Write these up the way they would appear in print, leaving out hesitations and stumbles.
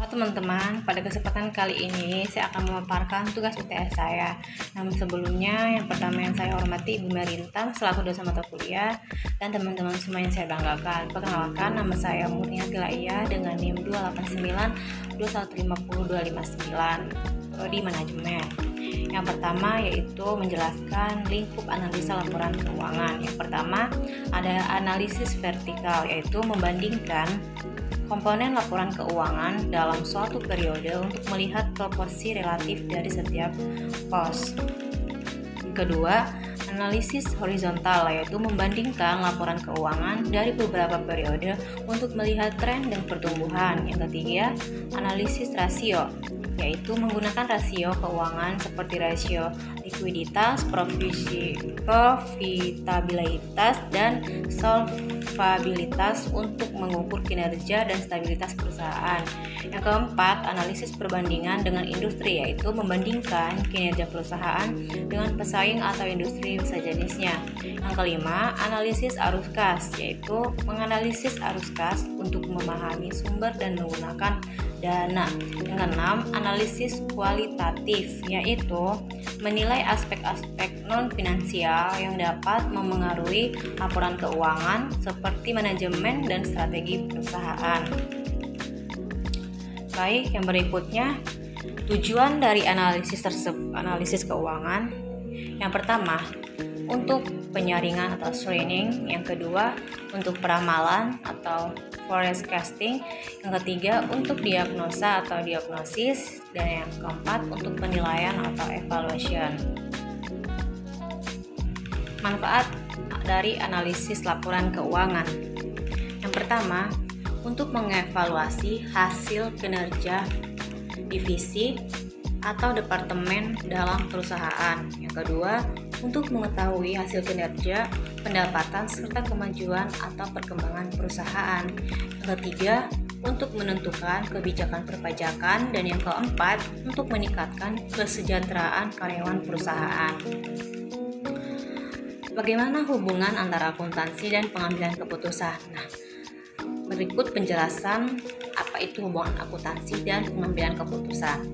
teman-teman, pada kesempatan kali ini saya akan memaparkan tugas UTS saya. Namun sebelumnya, yang pertama yang saya hormati Ibu Merintan selaku dosen mata kuliah dan teman-teman semua yang saya banggakan. Perkenalkan, nama saya Murniati Laia dengan NIM 28921502259 Prodi Manajemen. Yang pertama yaitu menjelaskan lingkup analisa laporan keuangan. Yang pertama ada analisis vertikal, yaitu membandingkan komponen laporan keuangan dalam suatu periode untuk melihat proporsi relatif dari setiap pos. Kedua, analisis horizontal, yaitu membandingkan laporan keuangan dari beberapa periode untuk melihat tren dan pertumbuhan. Yang ketiga, analisis rasio, yaitu menggunakan rasio keuangan seperti rasio likuiditas, profitabilitas, dan solvabilitas untuk mengukur kinerja dan stabilitas perusahaan. Yang keempat, analisis perbandingan dengan industri, yaitu membandingkan kinerja perusahaan dengan pesaing atau industri sejenisnya. Yang kelima, analisis arus kas, yaitu menganalisis arus kas untuk memahami sumber dan menggunakan dana. Yang keenam, analisis kualitatif, yaitu menilai aspek-aspek non-finansial yang dapat memengaruhi laporan keuangan seperti manajemen dan strategi perusahaan. Baik, yang berikutnya tujuan dari analisis keuangan. Yang pertama, untuk penyaringan atau screening. Yang kedua, untuk peramalan atau forecasting. Yang ketiga, untuk diagnosa atau diagnosis. Dan yang keempat, untuk penilaian atau evaluation. Manfaat dari analisis laporan keuangan. Yang pertama, untuk mengevaluasi hasil kinerja divisi atau departemen dalam perusahaan. Yang kedua, untuk mengetahui hasil kinerja, pendapatan, serta kemajuan atau perkembangan perusahaan. Yang ketiga, untuk menentukan kebijakan perpajakan. Dan yang keempat, untuk meningkatkan kesejahteraan karyawan perusahaan. Bagaimana hubungan antara akuntansi dan pengambilan keputusan? Nah, berikut penjelasan apa itu hubungan akuntansi dan pengambilan keputusan.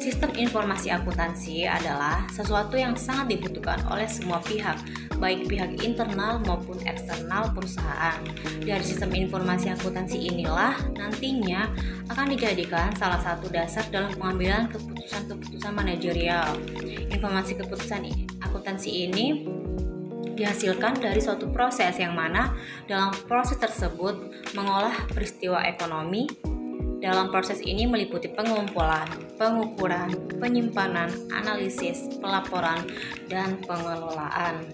Sistem informasi akuntansi adalah sesuatu yang sangat dibutuhkan oleh semua pihak, baik pihak internal maupun eksternal perusahaan. Dari sistem informasi akuntansi inilah nantinya akan dijadikan salah satu dasar dalam pengambilan keputusan-keputusan manajerial. Informasi keputusan akuntansi ini dihasilkan dari suatu proses yang mana dalam proses tersebut mengolah peristiwa ekonomi. Dalam proses ini meliputi pengumpulan, pengukuran, penyimpanan, analisis, pelaporan, dan pengelolaan.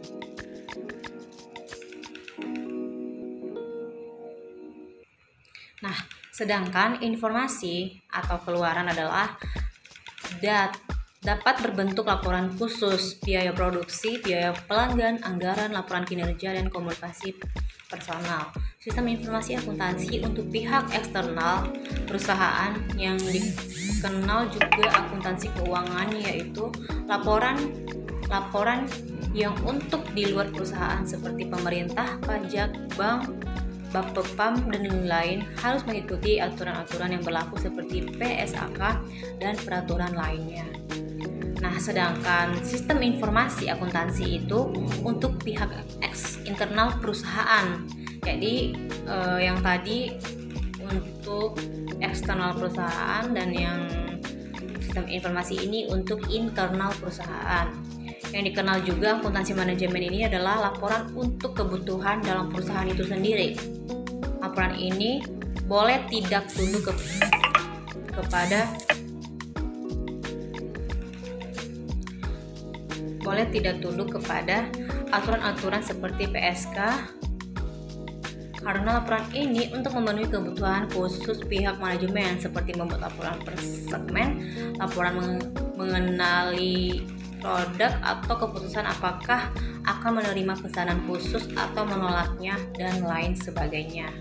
Nah, sedangkan informasi atau keluaran adalah dapat berbentuk laporan khusus, biaya produksi, biaya pelanggan, anggaran, laporan kinerja, dan komunikasi personal. Sistem informasi akuntansi untuk pihak eksternal perusahaan yang dikenal juga akuntansi keuangan, yaitu laporan yang untuk di luar perusahaan seperti pemerintah, pajak, bank, Bapepam, dan lain harus mengikuti aturan-aturan yang berlaku seperti PSAK dan peraturan lainnya. Nah, sedangkan sistem informasi akuntansi itu untuk pihak internal perusahaan. Jadi yang tadi untuk eksternal perusahaan dan yang sistem informasi ini untuk internal perusahaan. Yang dikenal juga akuntansi manajemen ini adalah laporan untuk kebutuhan dalam perusahaan itu sendiri. Laporan ini boleh tidak tunduk kepada aturan-aturan seperti PSK, karena laporan ini untuk memenuhi kebutuhan khusus pihak manajemen seperti membuat laporan per segmen, laporan mengenali produk atau keputusan apakah akan menerima pesanan khusus atau menolaknya, dan lain sebagainya.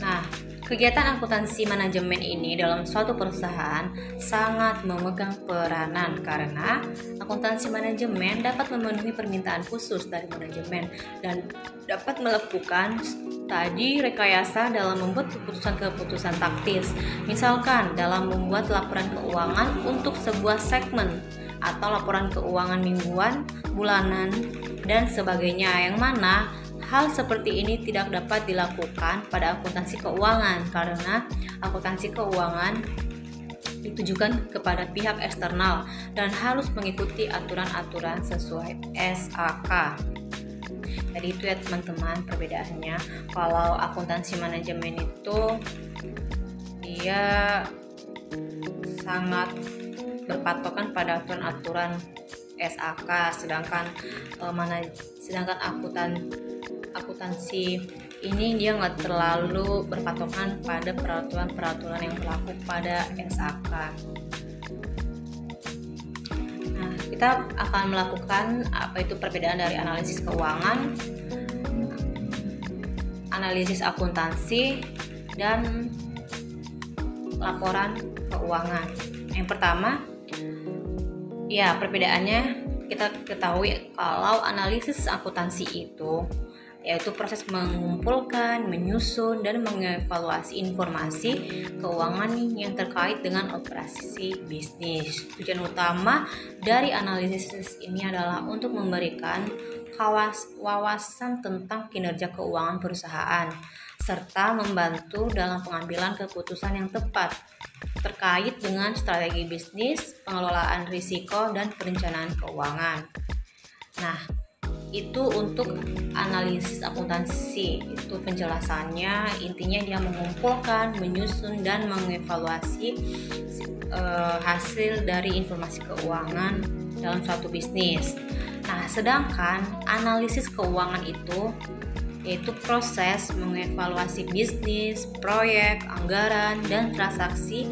Nah, kegiatan akuntansi manajemen ini dalam suatu perusahaan sangat memegang peranan karena akuntansi manajemen dapat memenuhi permintaan khusus dari manajemen dan dapat melakukan tadi rekayasa dalam membuat keputusan-keputusan taktis, misalkan dalam membuat laporan keuangan untuk sebuah segmen atau laporan keuangan mingguan, bulanan, dan sebagainya, yang mana hal seperti ini tidak dapat dilakukan pada akuntansi keuangan karena akuntansi keuangan ditujukan kepada pihak eksternal dan harus mengikuti aturan-aturan sesuai SAK. Jadi itu ya teman-teman perbedaannya. Kalau akuntansi manajemen itu dia sangat berpatokan pada aturan-aturan SAK, sedangkan akuntansi ini dia nggak terlalu berpatokan pada peraturan-peraturan yang berlaku pada SAK. Nah, kita akan melakukan apa itu perbedaan dari analisis keuangan, analisis akuntansi, dan laporan keuangan. Yang pertama, ya perbedaannya kita ketahui kalau analisis akuntansi itu yaitu proses mengumpulkan, menyusun, dan mengevaluasi informasi keuangan yang terkait dengan operasi bisnis. Tujuan utama dari analisis ini adalah untuk memberikan wawasan tentang kinerja keuangan perusahaan, serta membantu dalam pengambilan keputusan yang tepat terkait dengan strategi bisnis, pengelolaan risiko, dan perencanaan keuangan. Nah, itu untuk analisis akuntansi. Itu penjelasannya, intinya dia mengumpulkan, menyusun, dan mengevaluasi hasil dari informasi keuangan dalam suatu bisnis. Nah, sedangkan analisis keuangan itu yaitu proses mengevaluasi bisnis, proyek, anggaran, dan transaksi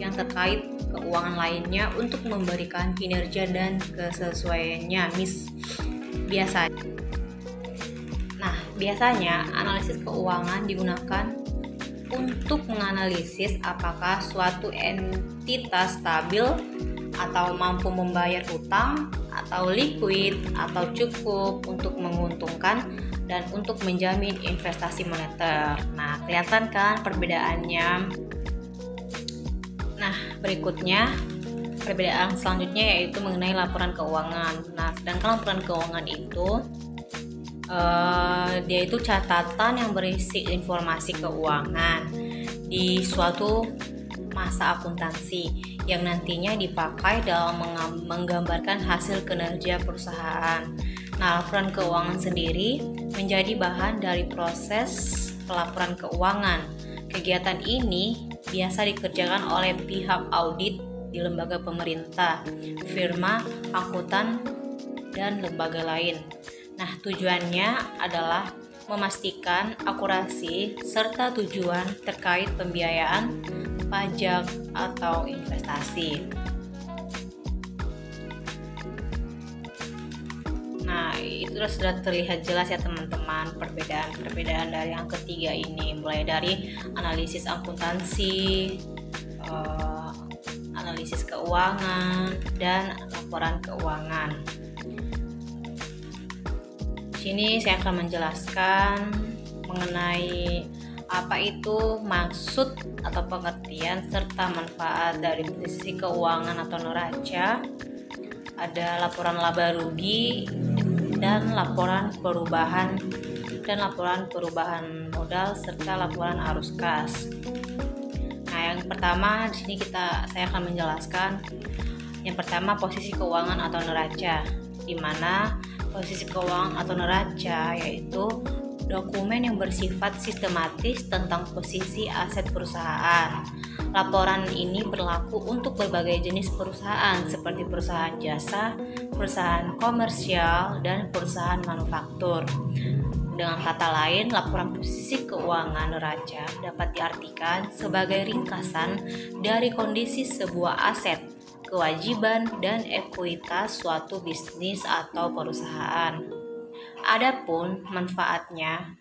yang terkait keuangan lainnya untuk memberikan kinerja dan kesesuaiannya. Biasanya analisis keuangan digunakan untuk menganalisis apakah suatu entitas stabil atau mampu membayar hutang atau liquid atau cukup untuk menguntungkan dan untuk menjamin investasi moneter. Nah, kelihatan kan perbedaannya? Nah, berikutnya perbedaan selanjutnya yaitu mengenai laporan keuangan. Nah, sedangkan laporan keuangan itu dia itu catatan yang berisi informasi keuangan di suatu masa akuntansi yang nantinya dipakai dalam menggambarkan hasil kinerja perusahaan. Nah, laporan keuangan sendiri menjadi bahan dari proses pelaporan keuangan. Kegiatan ini biasa dikerjakan oleh pihak audit di lembaga pemerintah, firma, akuntan, dan lembaga lain. Nah, tujuannya adalah memastikan akurasi serta tujuan terkait pembiayaan, pajak, atau investasi. Nah, itu sudah terlihat jelas ya teman-teman perbedaan dari yang ketiga ini, mulai dari analisis akuntansi, analisis keuangan, dan laporan keuangan. Di sini saya akan menjelaskan mengenai apa itu maksud atau pengertian serta manfaat dari posisi keuangan atau neraca. Ada laporan laba rugi dan laporan perubahan modal serta laporan arus kas. Nah, yang pertama di sini saya akan menjelaskan yang pertama posisi keuangan atau neraca, di mana posisi keuangan atau neraca yaitu dokumen yang bersifat sistematis tentang posisi aset perusahaan. Laporan ini berlaku untuk berbagai jenis perusahaan seperti perusahaan jasa, perusahaan komersial, dan perusahaan manufaktur. Dengan kata lain, laporan posisi keuangan neraca dapat diartikan sebagai ringkasan dari kondisi sebuah aset, kewajiban, dan ekuitas suatu bisnis atau perusahaan. Adapun manfaatnya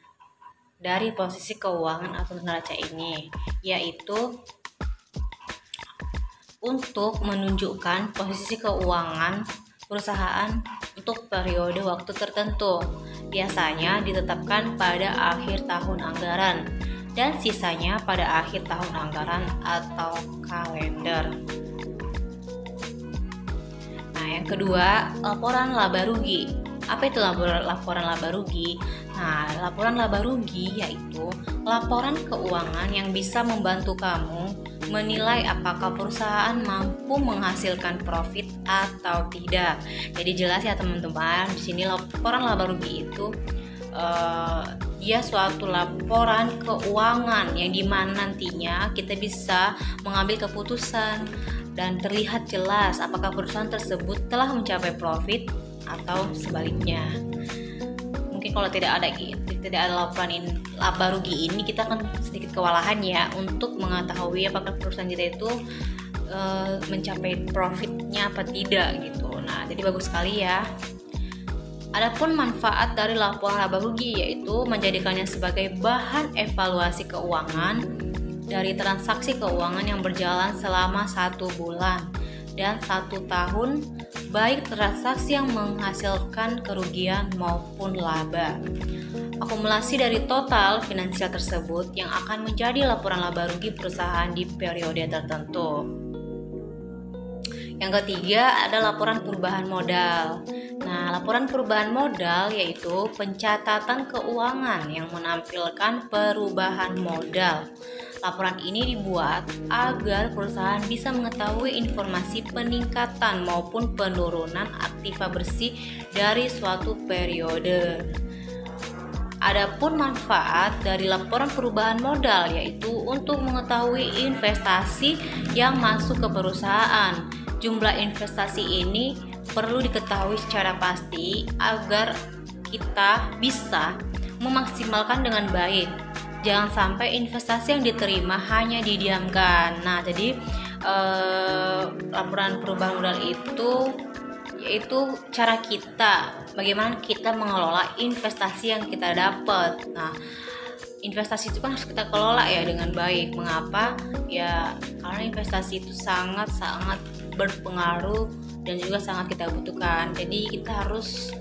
dari posisi keuangan atau neraca ini yaitu untuk menunjukkan posisi keuangan perusahaan untuk periode waktu tertentu. biasanya ditetapkan pada akhir tahun anggaran dan sisanya pada akhir tahun anggaran atau kalender. Nah, yang kedua, laporan laba rugi. Apa itu laporan laba rugi? Nah, laporan laba rugi yaitu laporan keuangan yang bisa membantu kamu menilai apakah perusahaan mampu menghasilkan profit atau tidak. Jadi jelas ya teman-teman, di sini laporan laba rugi itu dia suatu laporan keuangan yang dimana nantinya kita bisa mengambil keputusan dan terlihat jelas apakah perusahaan tersebut telah mencapai profit atau sebaliknya. Mungkin kalau tidak ada laporan laba rugi ini, kita akan sedikit kewalahan ya untuk mengetahui apakah perusahaan kita itu mencapai profitnya apa tidak gitu. Nah, jadi bagus sekali ya. Adapun manfaat dari laporan laba rugi yaitu menjadikannya sebagai bahan evaluasi keuangan dari transaksi keuangan yang berjalan selama 1 bulan dan 1 tahun, baik transaksi yang menghasilkan kerugian maupun laba. Akumulasi dari total finansial tersebut yang akan menjadi laporan laba rugi perusahaan di periode tertentu. Yang ketiga ada laporan perubahan modal. Nah, laporan perubahan modal yaitu pencatatan keuangan yang menampilkan perubahan modal. Laporan ini dibuat agar perusahaan bisa mengetahui informasi peningkatan maupun penurunan aktiva bersih dari suatu periode. Adapun manfaat dari laporan perubahan modal yaitu untuk mengetahui investasi yang masuk ke perusahaan. Jumlah investasi ini perlu diketahui secara pasti agar kita bisa memaksimalkan dengan baik. Jangan sampai investasi yang diterima hanya didiamkan. Nah, jadi laporan perubahan modal itu yaitu cara kita, bagaimana kita mengelola investasi yang kita dapat. Nah, investasi itu kan harus kita kelola ya dengan baik. Mengapa? Ya, karena investasi itu sangat-sangat berpengaruh dan juga sangat kita butuhkan. Jadi kita harus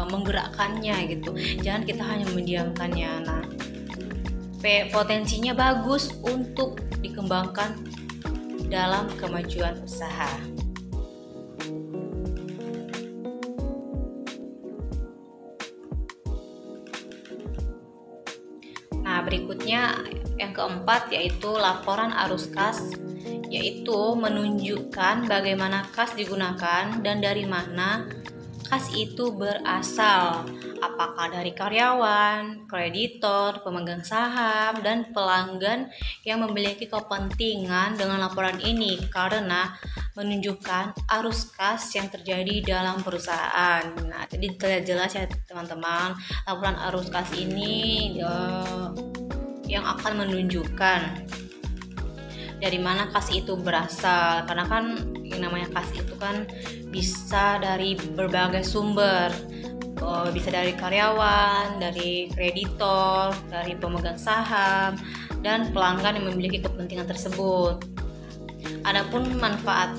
menggerakkannya gitu. Jangan kita hanya mendiamkannya. Nah, potensinya bagus untuk dikembangkan dalam kemajuan usaha. Nah, berikutnya yang keempat yaitu laporan arus kas, yaitu menunjukkan bagaimana kas digunakan dan dari mana kas itu berasal, apakah dari karyawan, kreditor, pemegang saham, dan pelanggan yang memiliki kepentingan dengan laporan ini karena menunjukkan arus kas yang terjadi dalam perusahaan. Nah, jadi terlihat jelas ya teman-teman, laporan arus kas ini yang akan menunjukkan dari mana kas itu berasal, karena kan yang namanya kas itu kan bisa dari berbagai sumber, bisa dari karyawan, dari kreditor, dari pemegang saham, dan pelanggan yang memiliki kepentingan tersebut. Adapun manfaat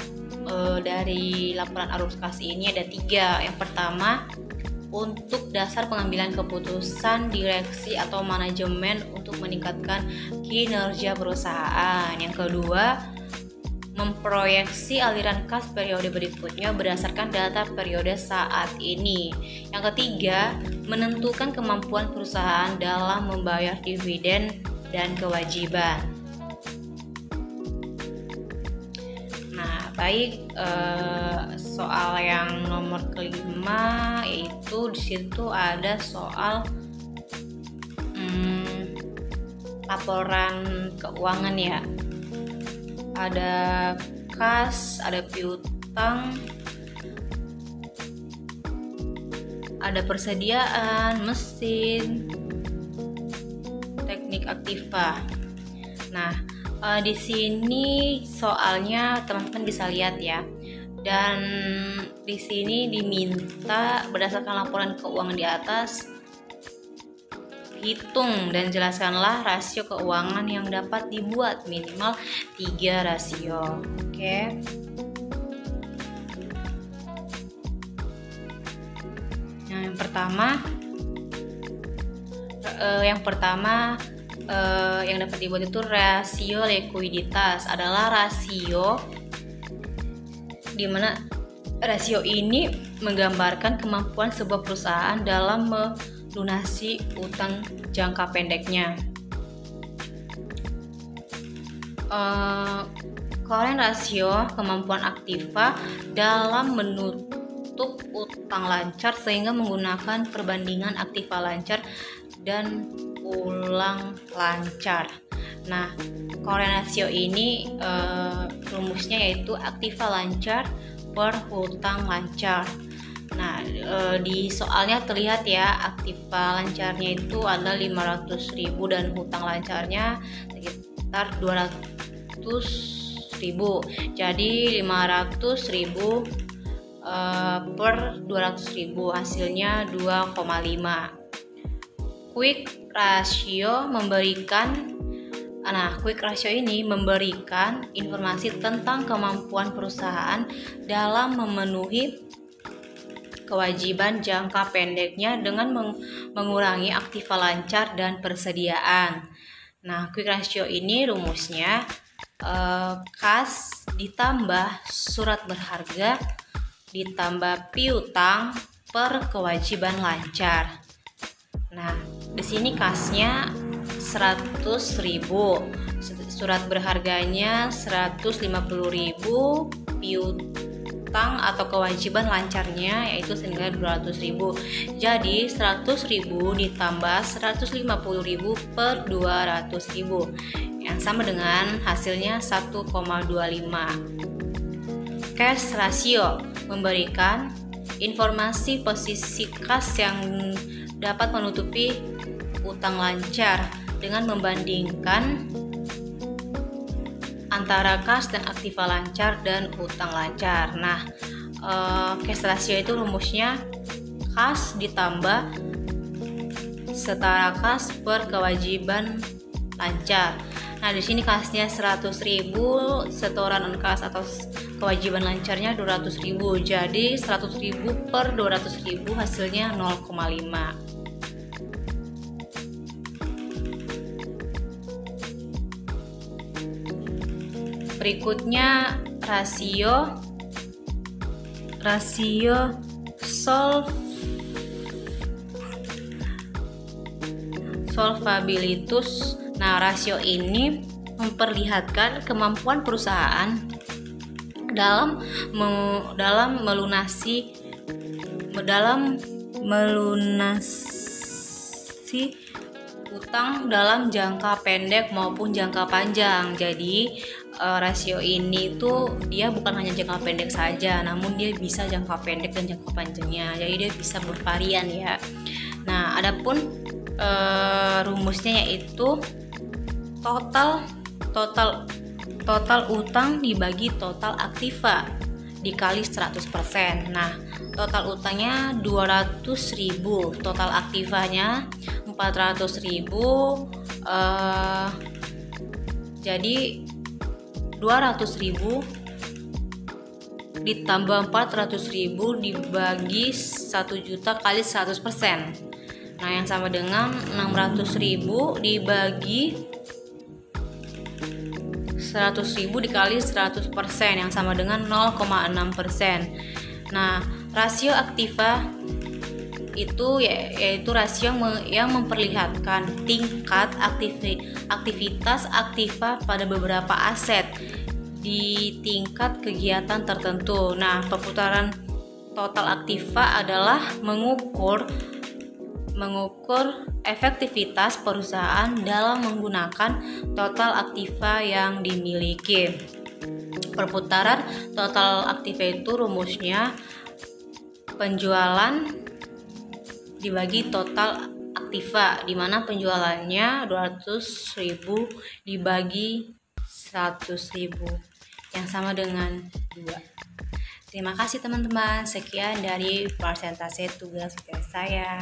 dari laporan arus kas ini ada 3. Yang pertama, untuk dasar pengambilan keputusan direksi atau manajemen untuk meningkatkan kinerja perusahaan. Yang kedua, memproyeksi aliran kas periode berikutnya berdasarkan data periode saat ini. Yang ketiga, menentukan kemampuan perusahaan dalam membayar dividen dan kewajiban. Nah, baik, soal yang nomor kelima yaitu di situ ada soal laporan keuangan ya. Ada kas, ada piutang, ada persediaan, mesin, teknik aktiva. Nah, di sini soalnya teman-teman bisa lihat ya. Dan di sini diminta berdasarkan laporan keuangan di atas, hitung dan jelaskanlah rasio keuangan yang dapat dibuat minimal 3 rasio. Oke. Nah, yang pertama Yang pertama yang dapat dibuat itu rasio likuiditas, adalah rasio di mana rasio ini menggambarkan kemampuan sebuah perusahaan dalam melunasi utang jangka pendeknya. Current rasio, kemampuan aktiva dalam menutup utang lancar sehingga menggunakan perbandingan aktiva lancar dan ulang lancar. Nah, current rasio ini rumusnya yaitu aktiva lancar per hutang lancar. Nah, di soalnya terlihat ya, aktiva lancarnya itu ada 500.000 dan hutang lancarnya sekitar 200.000. Jadi 500.000 per 200.000 hasilnya 2,5. Quick ratio quick ratio ini memberikan informasi tentang kemampuan perusahaan dalam memenuhi kewajiban jangka pendeknya dengan mengurangi aktiva lancar dan persediaan. Nah, quick ratio ini rumusnya kas ditambah surat berharga ditambah piutang per kewajiban lancar. Nah, di sini kasnya 100.000, surat berharganya 150.000, piutang atau kewajiban lancarnya yaitu senilai 200.000. Jadi 100.000 ditambah 150.000 per 200.000 yang sama dengan hasilnya 1,25. Cash ratio memberikan informasi posisi kas yang dapat menutupi utang lancar dengan membandingkan antara kas dan aktiva lancar dan utang lancar. Nah, cash ratio itu rumusnya kas ditambah setara kas per kewajiban lancar. Nah, di sini kasnya 100.000, setoran kas atau kewajiban lancarnya 200.000. Jadi 100.000 per 200.000 hasilnya 0,5. Berikutnya rasio solvabilitas. Nah, rasio ini memperlihatkan kemampuan perusahaan dalam melunasi utang dalam jangka pendek maupun jangka panjang. Jadi rasio ini tuh dia bukan hanya jangka pendek saja, namun dia bisa jangka pendek dan jangka panjangnya. Jadi dia bisa bervarian ya. Nah, adapun rumusnya yaitu total utang dibagi total aktiva dikali 100%. Nah, total utangnya 200.000, total aktivanya 400.000. Jadi 200.000 ditambah 400.000 dibagi 1 juta kali 100%. Nah, yang sama dengan 600.000 dibagi 100.000 dikali 100% yang sama dengan 0,6%. Nah, rasio aktiva itu yaitu rasio yang memperlihatkan tingkat aktivitas aktiva pada beberapa aset di tingkat kegiatan tertentu. Nah, perputaran total aktiva adalah mengukur efektivitas perusahaan dalam menggunakan total aktiva yang dimiliki. Perputaran total aktiva itu rumusnya penjualan dibagi total aktiva, di mana penjualannya 200.000 dibagi 100.000 yang sama dengan 2. Terima kasih teman-teman. Sekian dari persentase tugas saya.